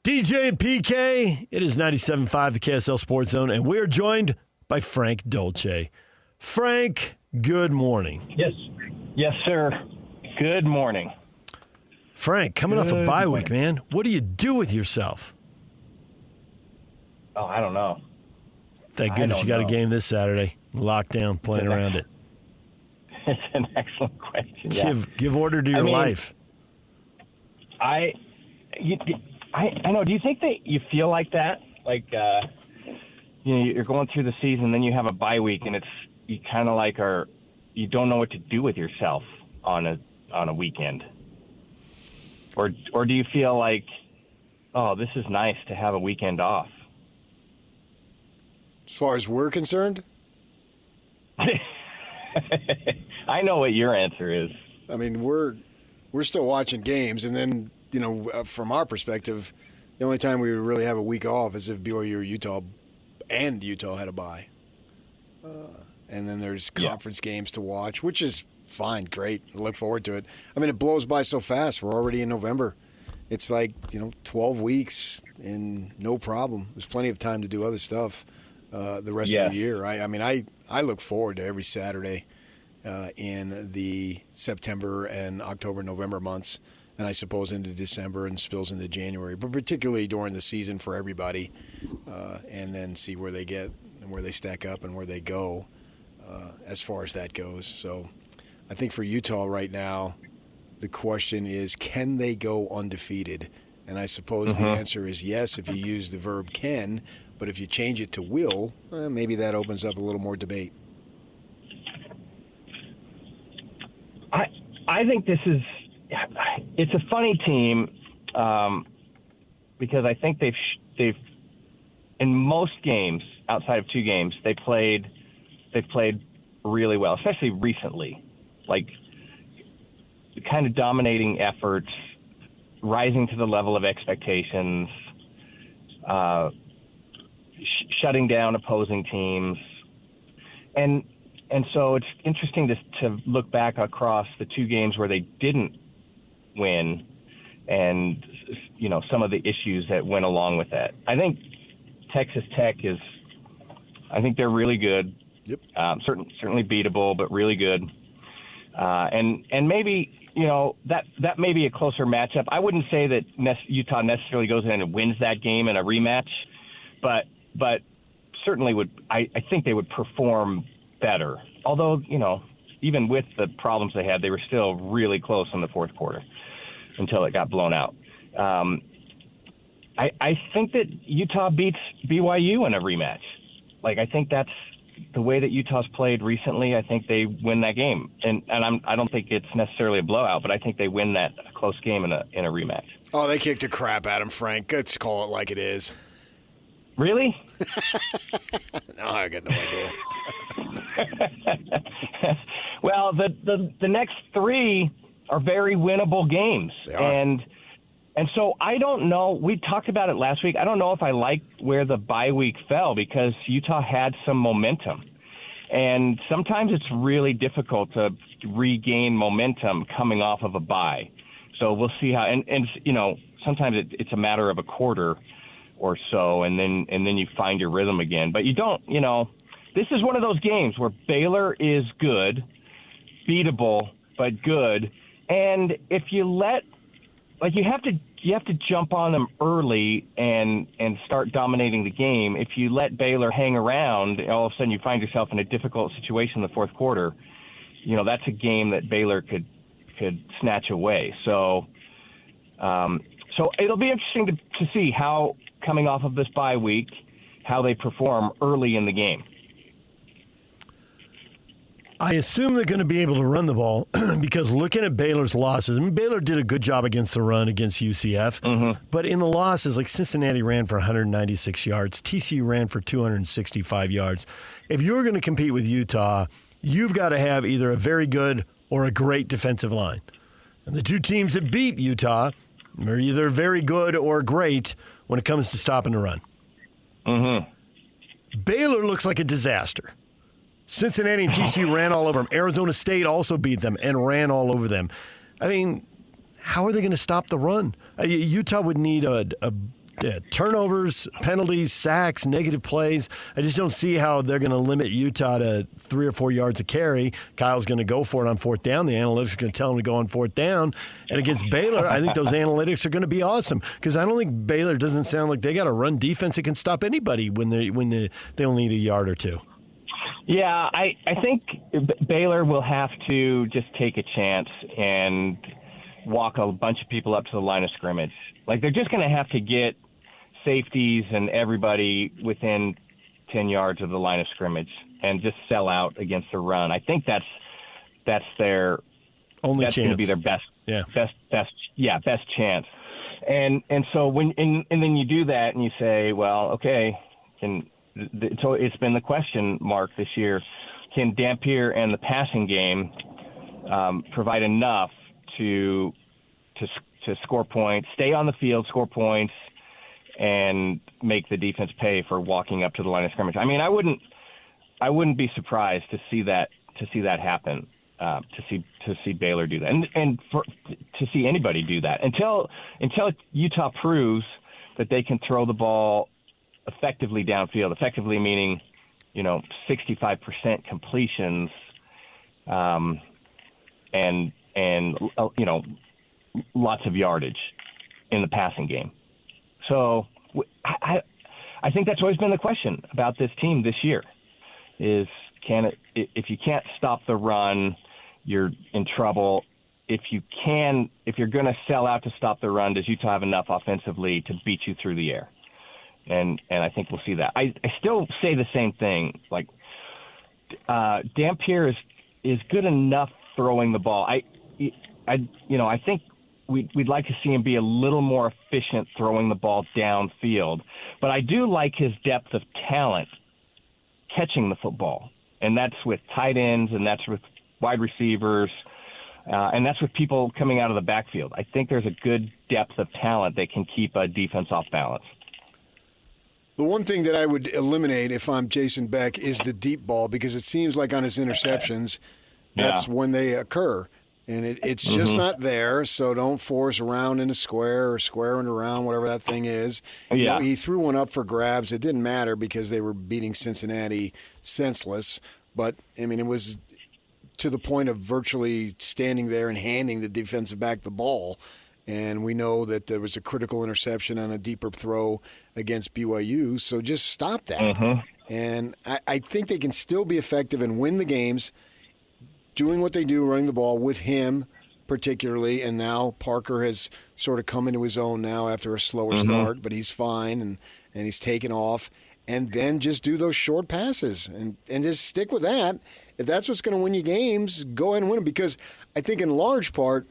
DJ and PK, it is 97.5, the KSL Sports Zone, and we are joined by Frank Dolce. Frank, good morning. Yes, sir. Good morning. Frank, coming off a bye week, man, what do you do with yourself? Oh, I don't know. Thank goodness you got a game this Saturday. Lockdown, playing around it. It's an excellent question. Yeah. Give order to your life. I know. Do you think that you feel like that? Like, you're going through the season, then you have a bye week, and you kind of like you don't know what to do with yourself on a weekend, or do you feel like, oh, this is nice to have a weekend off? As far as we're concerned, I know what your answer is. I mean, we're still watching games, and then from our perspective, the only time we would really have a week off is if BYU or Utah had a bye. And then there's conference games to watch, which is fine, great. I look forward to it. I mean, it blows by so fast. We're already in November. It's like 12 weeks and no problem. There's plenty of time to do other stuff the rest of the year. I look forward to every Saturday in the September and October, November months, and I suppose into December and spills into January, but particularly during the season for everybody, and then see where they get and where they stack up and where they go as far as that goes. So I think for Utah right now, the question is, can they go undefeated? And I suppose the answer is yes if you use the verb can, but if you change it to will, maybe that opens up a little more debate. I think it's a funny team because I think they've in most games outside of two games they've played really well, especially recently, like kind of dominating efforts, rising to the level of expectations, shutting down opposing teams, and so it's interesting to look back across the two games where they didn't win, and some of the issues that went along with that. I think Texas Tech I think they're really good. Yep. Certainly beatable, but really good. And maybe that may be a closer matchup. I wouldn't say that Utah necessarily goes in and wins that game in a rematch, but certainly would. I think they would perform better. Although even with the problems they had, they were still really close in the fourth quarter until it got blown out. I think that Utah beats BYU in a rematch. Like, I think that's the way that Utah's played recently. I think they win that game, and I don't think it's necessarily a blowout, but I think they win that close game in a rematch. Oh, they kicked the crap out of him, Frank. Let's call it like it is. Really? No, I got no idea. Well, the next three are very winnable games, They are. and so I don't know. We talked about it last week. I don't know if I like where the bye week fell because Utah had some momentum, and sometimes it's really difficult to regain momentum coming off of a bye. So we'll see how. And sometimes it's a matter of a quarter or so, and then you find your rhythm again. But you don't. This is one of those games where Baylor is good, beatable, but good. And if you you have to jump on them early and start dominating the game. If you let Baylor hang around, all of a sudden you find yourself in a difficult situation in the fourth quarter. That's a game that Baylor could snatch away. So it'll be interesting to see how, coming off of this bye week, how they perform early in the game. I assume they're going to be able to run the ball because looking at Baylor's losses, Baylor did a good job against the run against UCF, but in the losses, like Cincinnati ran for 196 yards, TCU ran for 265 yards. If you're going to compete with Utah, you've got to have either a very good or a great defensive line. And the two teams that beat Utah are either very good or great when it comes to stopping the run. Mm-hmm. Baylor looks like a disaster. Cincinnati and TCU ran all over them. Arizona State also beat them and ran all over them. I mean, how are they going to stop the run? Utah would need a Yeah, turnovers, penalties, sacks, negative plays. I just don't see how they're going to limit Utah to 3 or 4 yards a carry. Kyle's going to go for it on fourth down. The analytics are going to tell him to go on fourth down. And against Baylor, I think those analytics are going to be awesome because I don't think Baylor doesn't sound like they got a run defense that can stop anybody when they only need a yard or two. Yeah, I think Baylor will have to just take a chance and walk a bunch of people up to the line of scrimmage. Like, they're just going to have to get safeties and everybody within 10 yards of the line of scrimmage and just sell out against the run. I think that's their only that's chance. going to be their best chance. And so and then you do that and you say, well, okay, so it's been the question mark this year. Can Dampier and the passing game provide enough to score points, stay on the field, score points, and make the defense pay for walking up to the line of scrimmage? I mean, I wouldn't be surprised to see that happen. To see Baylor do that, and to see anybody do that until Utah proves that they can throw the ball effectively downfield. Effectively meaning, 65% completions, and lots of yardage in the passing game. So I think that's always been the question about this team this year is if you can't stop the run, you're in trouble. If you're going to sell out to stop the run, does Utah have enough offensively to beat you through the air? And I think we'll see that. I still say the same thing. Like, Dampier is good enough throwing the ball. I think we'd like to see him be a little more efficient throwing the ball downfield. But I do like his depth of talent catching the football. And that's with tight ends, and that's with wide receivers, and that's with people coming out of the backfield. I think there's a good depth of talent that can keep a defense off balance. The one thing that I would eliminate if I'm Jason Beck is the deep ball, because it seems like on his interceptions, that's when they occur. And it's just not there, so don't force around in a square or square and around, whatever that thing is. Yeah. He threw one up for grabs. It didn't matter because they were beating Cincinnati senseless. But, I mean, it was to the point of virtually standing there and handing the defensive back the ball. And we know that there was a critical interception on a deeper throw against BYU, so just stop that. And I think they can still be effective and win the games doing what they do, running the ball with him particularly. And now Parker has sort of come into his own now after a slower start, but he's fine and he's taken off. And then just do those short passes and just stick with that. If that's what's going to win you games, go ahead and win them. Because I think in large part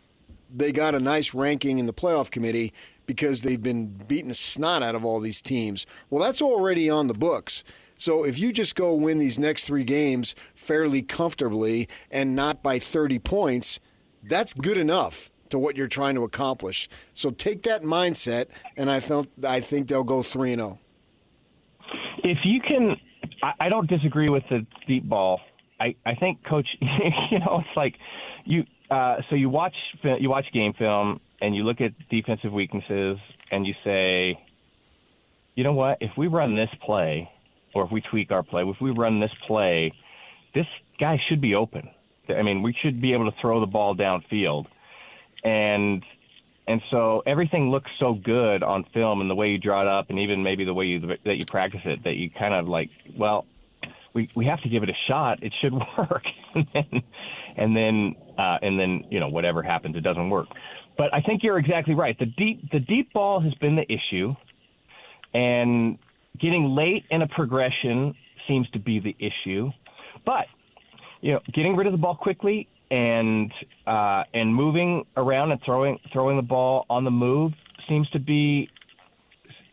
they got a nice ranking in the playoff committee because they've been beating the snot out of all these teams. Well, that's already on the books. So if you just go win these next 3 games fairly comfortably and not by 30 points, that's good enough to what you're trying to accomplish. So take that mindset, and I think they'll go 3-0. If you can, I don't disagree with the deep ball. I think, Coach, it's like so you watch game film and you look at defensive weaknesses and you say, you know what, if we run this play, or if we tweak our play, if we run this play, this guy should be open. I mean, we should be able to throw the ball downfield. And so everything looks so good on film and the way you draw it up and even maybe the way that you practice it that you kind of like, well, we have to give it a shot. It should work. and then whatever happens, it doesn't work. But I think you're exactly right. The deep ball has been the issue, and getting late in a progression seems to be the issue. But getting rid of the ball quickly and moving around and throwing the ball on the move seems to be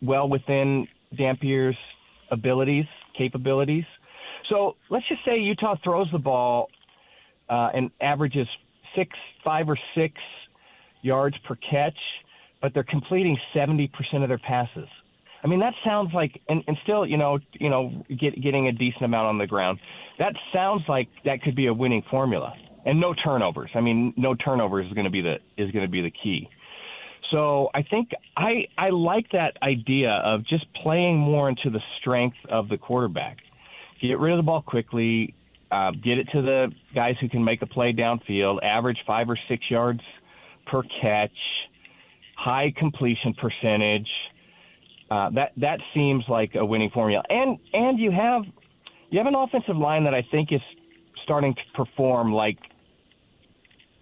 well within Dampier's capabilities. So let's just say Utah throws the ball and averages 5 or 6 yards per catch, but they're completing 70% of their passes. I mean, that sounds like, and still, getting a decent amount on the ground. That sounds like that could be a winning formula, and no turnovers. I mean, no turnovers is going to be the key. So I think I like that idea of just playing more into the strength of the quarterback. Get rid of the ball quickly, get it to the guys who can make a play downfield, average 5 or 6 yards per catch, high completion percentage. That seems like a winning formula. And you have an offensive line that I think is starting to perform like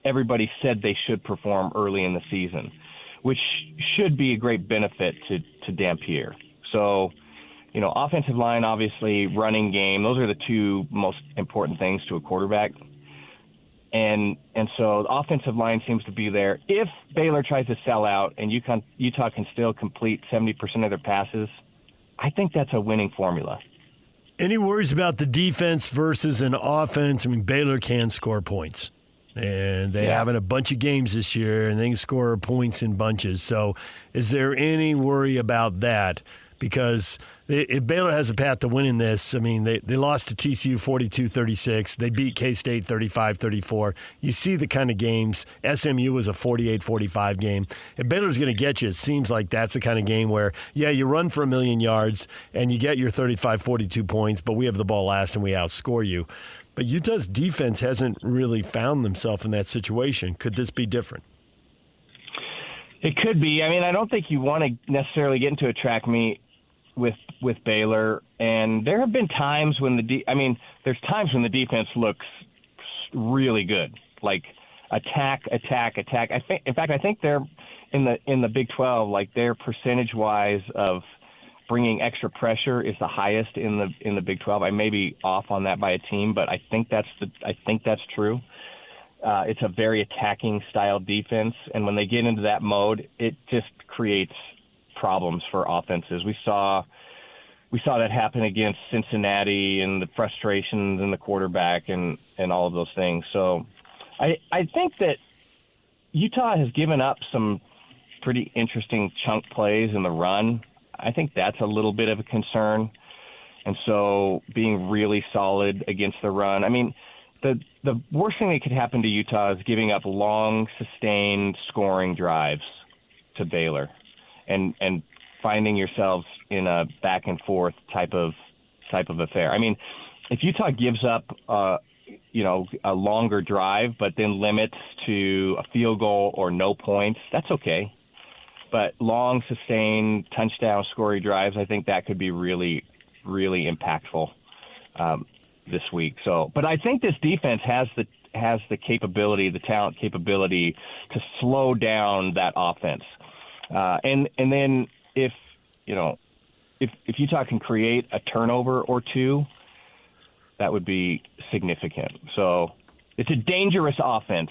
everybody said they should perform early in the season, which should be a great benefit to Dampier. So, offensive line, obviously, running game, those are the two most important things to a quarterback. And so the offensive line seems to be there. If Baylor tries to sell out and Utah can still complete 70% of their passes, I think that's a winning formula. Any worries about the defense versus an offense? I mean, Baylor can score points. And they having a bunch of games this year, and they can score points in bunches. So is there any worry about that? Because if Baylor has a path to winning this, I mean, they lost to TCU 42-36. They beat K-State 35-34. You see the kind of games. SMU was a 48-45 game. If Baylor's going to get you, it seems like that's the kind of game where, you run for 1,000,000 yards, and you get your 35-42 points, but we have the ball last and we outscore you. But Utah's defense hasn't really found themselves in that situation. Could this be different? It could be. I mean, I don't think you want to necessarily get into a track meet with Baylor, and there have been times when there's times when the defense looks really good, like attack. In fact, I think they're in the Big 12, like their percentage-wise of bringing extra pressure is the highest in the Big 12. I may be off on that by a team, but I think that's true. It's a very attacking style defense, and when they get into that mode, it just creates problems for offenses. We saw that happen against Cincinnati and the frustrations in the quarterback and all of those things. So I think that Utah has given up some pretty interesting chunk plays in the run. I think that's a little bit of a concern. And so being really solid against the run. I mean, the worst thing that could happen to Utah is giving up long, sustained scoring drives to Baylor and finding yourselves in a back and forth type of affair. I mean, if Utah gives up a longer drive but then limits to a field goal or no points, that's okay. But long, sustained touchdown scoring drives, I think that could be really, really impactful this week. So, but I think this defense has the capability, the talent capability to slow down that offense. And then if Utah can create a turnover or two, that would be significant. So it's a dangerous offense.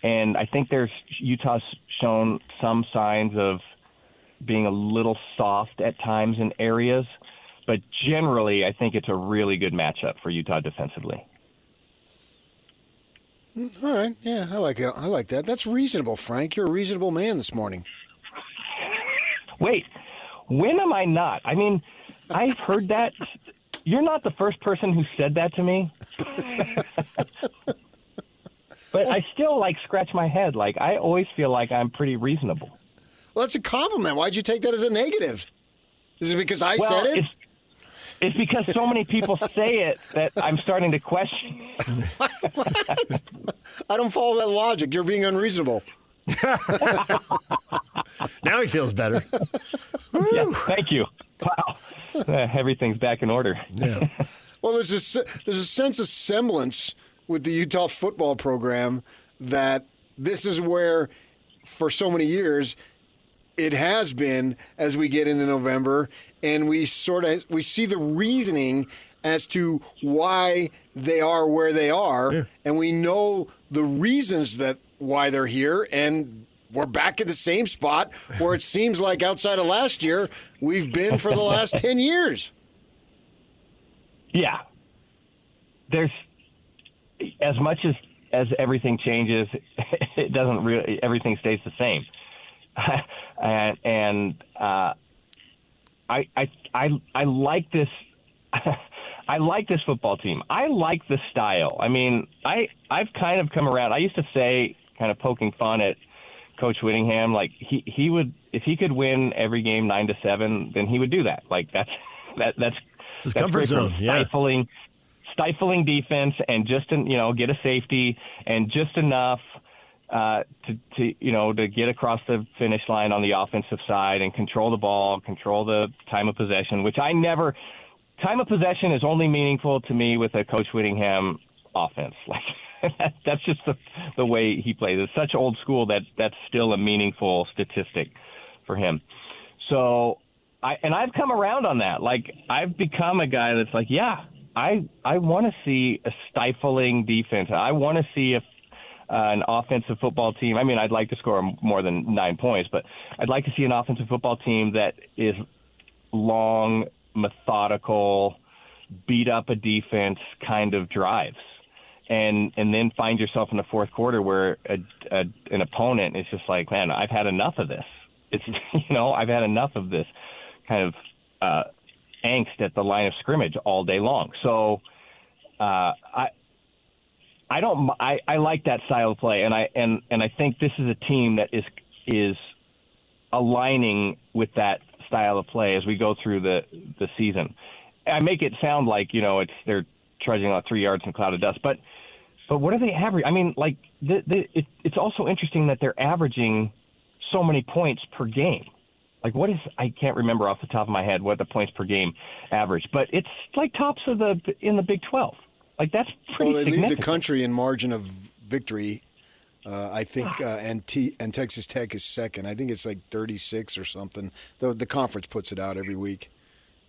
And I think Utah's shown some signs of being a little soft at times in areas, but generally I think it's a really good matchup for Utah defensively. All right, yeah, I like that. That's reasonable, Frank. You're a reasonable man this morning. Wait, when am I not? I mean, I've heard that. You're not the first person who said that to me. But I still, scratch my head. I always feel like I'm pretty reasonable. Well, that's a compliment. Why'd you take that as a negative? Is it because I said it? It's because so many people say it that I'm starting to question. What? I don't follow that logic. You're being unreasonable. Now he feels better. Yeah, thank you. Wow. Everything's back in order. Yeah. Well, there's a sense of semblance with the Utah football program that this is where, for so many years, it has been as we get into November, and we see the reasoning as to why they are where they are, and we know the reasons why they're here, and we're back at the same spot where it seems like outside of last year we've been for the last 10 years. Yeah. There's as much as everything changes, it doesn't really. Everything stays the same, and I like this. I like this football team. I like the style. I mean, I've kind of come around. I used to say, kind of poking fun at Coach Whittingham, like he would, if he could win every game 9-7, then he would do that. Like that's it's his comfort zone. Yeah. Stifling defense and just get a safety and just enough to get across the finish line on the offensive side and control the ball, control the time of possession, which time of possession is only meaningful to me with a Coach Whittingham offense. Like that's just the way he plays. It's such old school that that's still a meaningful statistic for him. So I've come around on that. Like I've become a guy that's like, yeah, I want to see a stifling defense. I want to see an offensive football team. I mean, I'd like to score more than 9 points, but I'd like to see an offensive football team that is long, methodical, beat up a defense kind of drives. And then find yourself in the fourth quarter where an opponent is just like, man, I've had enough of this. It's I've had enough of this kind of angst at the line of scrimmage all day long. So I like that style of play, and I think this is a team that is aligning with that style of play as we go through the season. I make it sound like they're trudging on 3 yards in a cloud of dust, but what are they averaging? I mean, like it's also interesting that they're averaging so many points per game. Like I can't remember off the top of my head what the points per game average, but it's like tops in the Big 12. Like that's pretty Well, they significant. lead the country in margin of victory, I think, and Texas Tech is second. I think it's like 36 or something. The conference puts it out every week,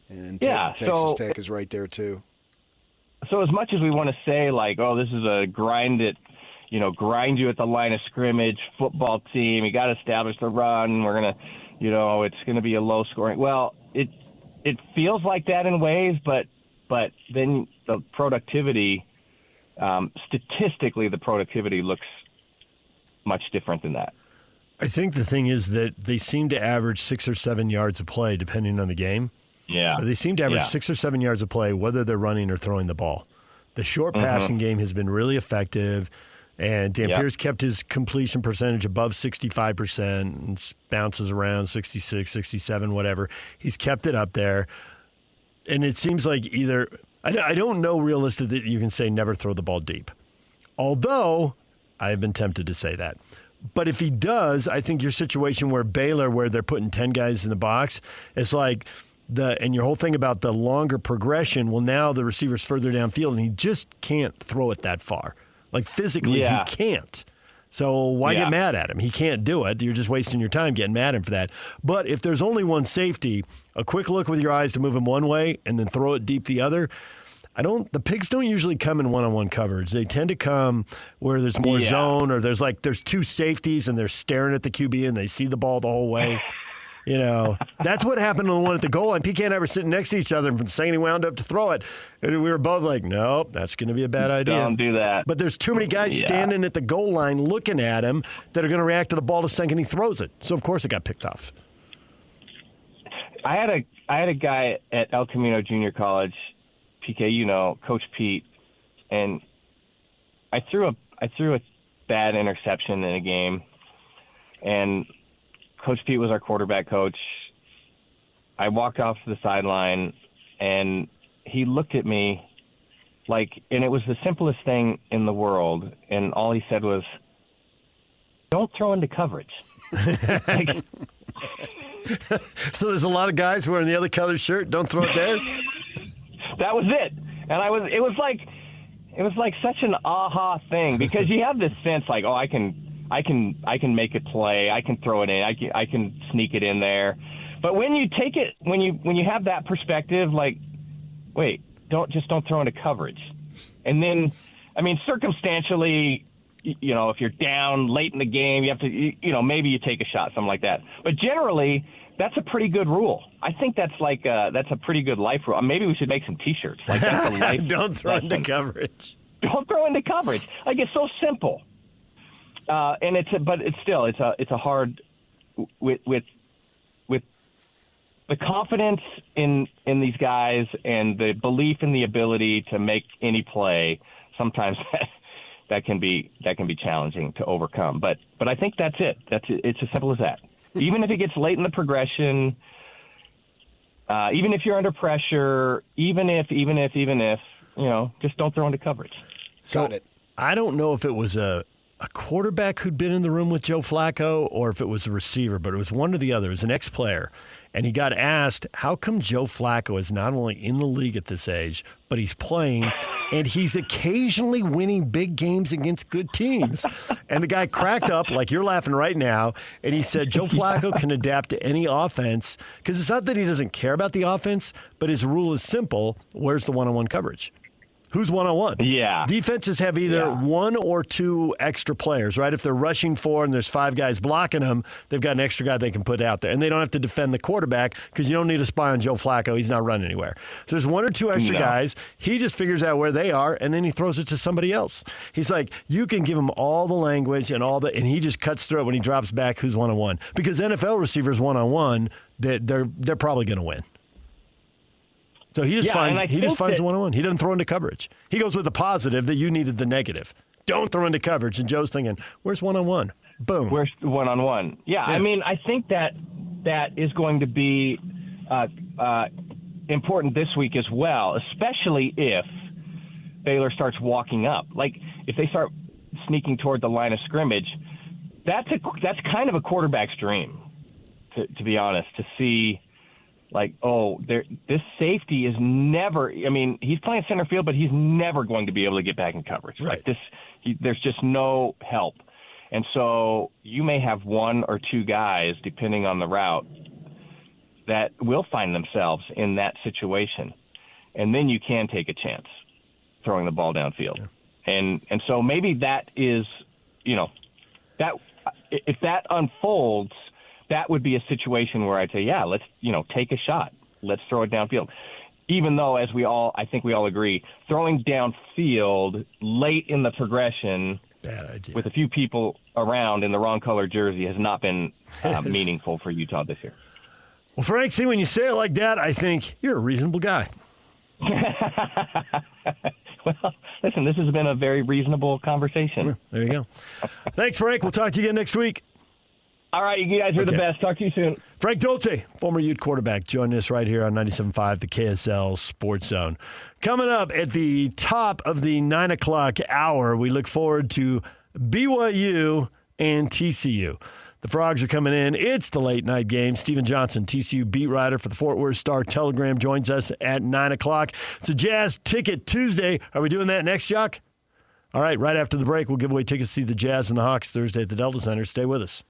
and Texas Tech is right there too. So as much as we want to say like, oh, this is a grind you at the line of scrimmage football team, you got to establish the run. We're gonna, it's gonna be a low scoring. Well, it feels like that in ways, but then the productivity, statistically, the productivity looks much different than that. I think the thing is that they seem to average 6 or 7 yards of play depending on the game. Yeah. They seem to average 6 or 7 yards of play whether they're running or throwing the ball. The short passing game has been really effective, and Dampier's kept his completion percentage above 65% and bounces around 66, 67, whatever. He's kept it up there. And it seems like I don't know realistically that you can say never throw the ball deep. Although I've been tempted to say that. But if he does, I think your situation where Baylor, where they're putting 10 guys in the box, it's like and your whole thing about the longer progression, well, now the receiver's further downfield and he just can't throw it that far. Like physically, he can't. So why get mad at him? He can't do it. You're just wasting your time getting mad at him for that. But if there's only one safety, a quick look with your eyes to move him one way and then throw it deep the other. The pigs don't usually come in one-on-one coverage. They tend to come where there's more zone, or there's two safeties and they're staring at the QB and they see the ball the whole way. That's what happened to the one at the goal line. PK and I were sitting next to each other, and from the second he wound up to throw it, we were both like, nope, that's going to be a bad idea. Don't do that. But there's too many guys standing at the goal line looking at him that are going to react to the ball the second he throws it. So, of course, it got picked off. I had a guy at El Camino Junior College, PK, Coach Pete, and I threw a bad interception in a game, and Coach Pete was our quarterback coach. I walked off to the sideline, and he looked at me and it was the simplest thing in the world, and all he said was, "Don't throw into coverage." So there's a lot of guys wearing the other color shirt. Don't throw it there. That was it, and it was like such an aha thing, because you have this sense like, oh, I can make a play. I can throw it in. I can sneak it in there. But when you take it, when you have that perspective, like, wait, don't throw into coverage. And then, I mean, circumstantially, if you're down late in the game, you have to, maybe you take a shot, something like that. But generally, that's a pretty good rule. I think that's a pretty good life rule. Maybe we should make some T-shirts. Like, that's a life Don't throw lesson. into coverage. Don't throw into coverage. Like, it's so simple. And it's a hard with the confidence in these guys and the belief in the ability to make any play. Sometimes that can be challenging to overcome. But I think that's it. It's as simple as that. Even if it gets late in the progression, even if you're under pressure, even if, just don't throw into coverage. Got it. I don't know if it was a quarterback who'd been in the room with Joe Flacco or if it was a receiver, but it was one or the other. It was an ex-player. And he got asked, how come Joe Flacco is not only in the league at this age, but he's playing, and he's occasionally winning big games against good teams? And the guy cracked up, like you're laughing right now, and he said Joe Flacco can adapt to any offense because it's not that he doesn't care about the offense, but his rule is simple. Where's the one-on-one coverage? Who's one-on-one? Yeah. Defenses have either one or two extra players, right? If they're rushing 4 and there's 5 guys blocking them, they've got an extra guy they can put out there. And they don't have to defend the quarterback because you don't need to spy on Joe Flacco. He's not running anywhere. So there's 1 or 2 extra guys. He just figures out where they are, and then he throws it to somebody else. He's like, you can give him all the language and and he just cuts through it when he drops back who's one-on-one. Because NFL receivers one-on-one, they're probably going to win. So he just finds the one-on-one. He doesn't throw into coverage. He goes with the positive that you needed the negative. Don't throw into coverage. And Joe's thinking, where's one-on-one? Boom. Where's one-on-one? Yeah, I mean, I think that is going to be important this week as well, especially if Baylor starts walking up. Like, if they start sneaking toward the line of scrimmage, that's kind of a quarterback's dream, to be honest, to see – like, this safety is never – I mean, he's playing center field, but he's never going to be able to get back in coverage. Right. Like there's just no help. And so you may have 1 or 2 guys, depending on the route, that will find themselves in that situation. And then you can take a chance throwing the ball downfield. Yeah. And so maybe that is, that if that unfolds – that would be a situation where I'd say, yeah, let's, take a shot. Let's throw it downfield. Even though, as I think we all agree, throwing downfield late in the progression with a few people around in the wrong color jersey has not been meaningful for Utah this year. Well, Frank, see, when you say it like that, I think you're a reasonable guy. Well, listen, this has been a very reasonable conversation. There you go. Thanks, Frank. We'll talk to you again next week. All right, you guys are the best. Talk to you soon. Frank Dolce, former Ute quarterback, joining us right here on 97.5, the KSL Sports Zone. Coming up at the top of the 9 o'clock hour, we look forward to BYU and TCU. The Frogs are coming in. It's the late-night game. Steven Johnson, TCU beat writer for the Fort Worth Star-Telegram, joins us at 9 o'clock. It's a Jazz Ticket Tuesday. Are we doing that next, Jock? All right, right after the break, we'll give away tickets to see the Jazz and the Hawks Thursday at the Delta Center. Stay with us.